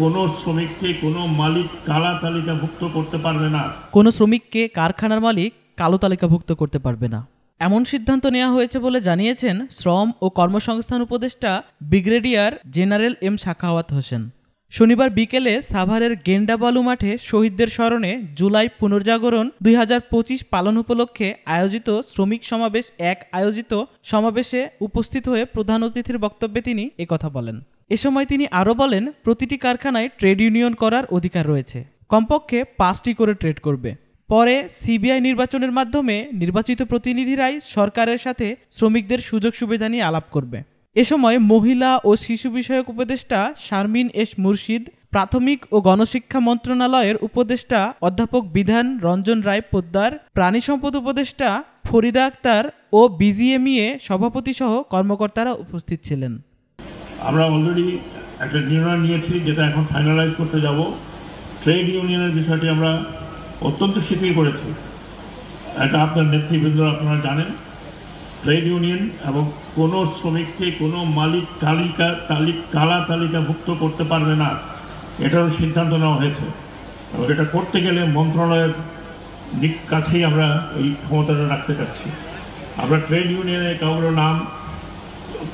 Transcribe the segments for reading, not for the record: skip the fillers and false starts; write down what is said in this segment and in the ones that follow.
কোনো শ্রমিককে কোনো মালিক কালা তালিকাভুক্ত করতে পারবে না। কোনো শ্রমিককে কারখানার মালিক কালো তালিকাভুক্ত করতে পারবে না, এমন সিদ্ধান্ত নেওয়া হয়েছে বলে জানিয়েছেন শ্রম ও কর্মসংস্থান উপদেষ্টা brigadier general M Sakhawat Hossain. শনিবার বিকেলে সাভারের গেন্ডাবালু মাঠে শহীদদের স্মরণে জুলাই পুনর্জাগরণ 2025 পালন উপলক্ষে আয়োজিত শ্রমিক সমাবেশ আয়োজিত সমাবেশে উপস্থিত হয়ে প্রধান অতিথির বক্তব্যে তিনি একথা বলেন। এ সময় তিনি আরও বলেন, প্রতিটি কারখানায় ট্রেড ইউনিয়ন করার অধিকার রয়েছে, কমপক্ষে 5টি করে ট্রেড করবে। পরে সিবিআই নির্বাচনের মাধ্যমে নির্বাচিত প্রতিনিধিরাই সরকারের সাথে শ্রমিকদের সুযোগ সুবিধা নিয়ে আলাপ করবে। এ সময় মহিলা ও শিশু বিষয়ক উপদেষ্টা শারমিন এস মুর্শিদ, প্রাথমিক ও গণশিক্ষা মন্ত্রণালয়ের উপদেষ্টা অধ্যাপক বিধান রঞ্জন রায় পোদ্দার, প্রাণী সম্পদ উপদেষ্টা ফরিদা আক্তার ও বিজিএমইএ সভাপতি সহ কর্মকর্তারা উপস্থিত ছিলেন। আমরা অলরেডি একটা নির্ণয় নিয়েছি, যেটা এখন ফাইনালাইজ করতে যাব। ট্রেড ইউনিয়নের বিষয়টি আমরা অত্যন্ত শিথিল করেছি। এটা আপনার নেতৃবৃন্দ আপনারা জানেন, ট্রেড ইউনিয়ন এবং কোনো শ্রমিককে কোনো মালিক কালা তালিকাভুক্ত করতে পারবে না, এটারও সিদ্ধান্ত নেওয়া হয়েছে। এবং এটা করতে গেলে মন্ত্রণালয়ের কাছেই আমরা এই ক্ষমতাটা রাখতে চাচ্ছি। আমরা ট্রেড ইউনিয়নে কারোর নাম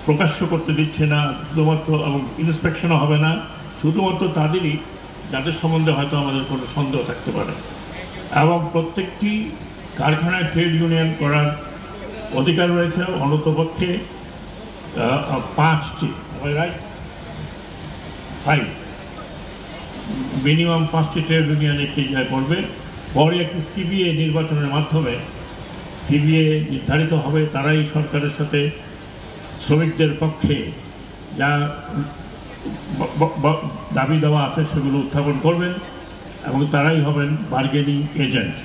প্রকাশ্য করতে দিচ্ছে না, শুধুমাত্র এবং ইন্সপেকশনও হবে না, শুধুমাত্র তাদেরই যাদের সম্বন্ধে হয়তো আমাদের কোনো সন্দেহ থাকতে পারে। এবং প্রত্যেকটি কারখানায় ট্রেড ইউনিয়ন করার অধিকার রয়েছে, অন্ততপক্ষে 5টি, মিনিমাম 5টি ট্রেড ইউনিয়ন একটি করবে। পরে একটি সিবিএ নির্বাচনের মাধ্যমে সিবিএ নির্ধারিত হবে, তারাই সরকারের সাথে শ্রমিকদের পক্ষে যা দাবি দেওয়া আছে সেগুলো উত্থাপন করবেন এবং তারাই হবেন বার্গেনিং এজেন্ট।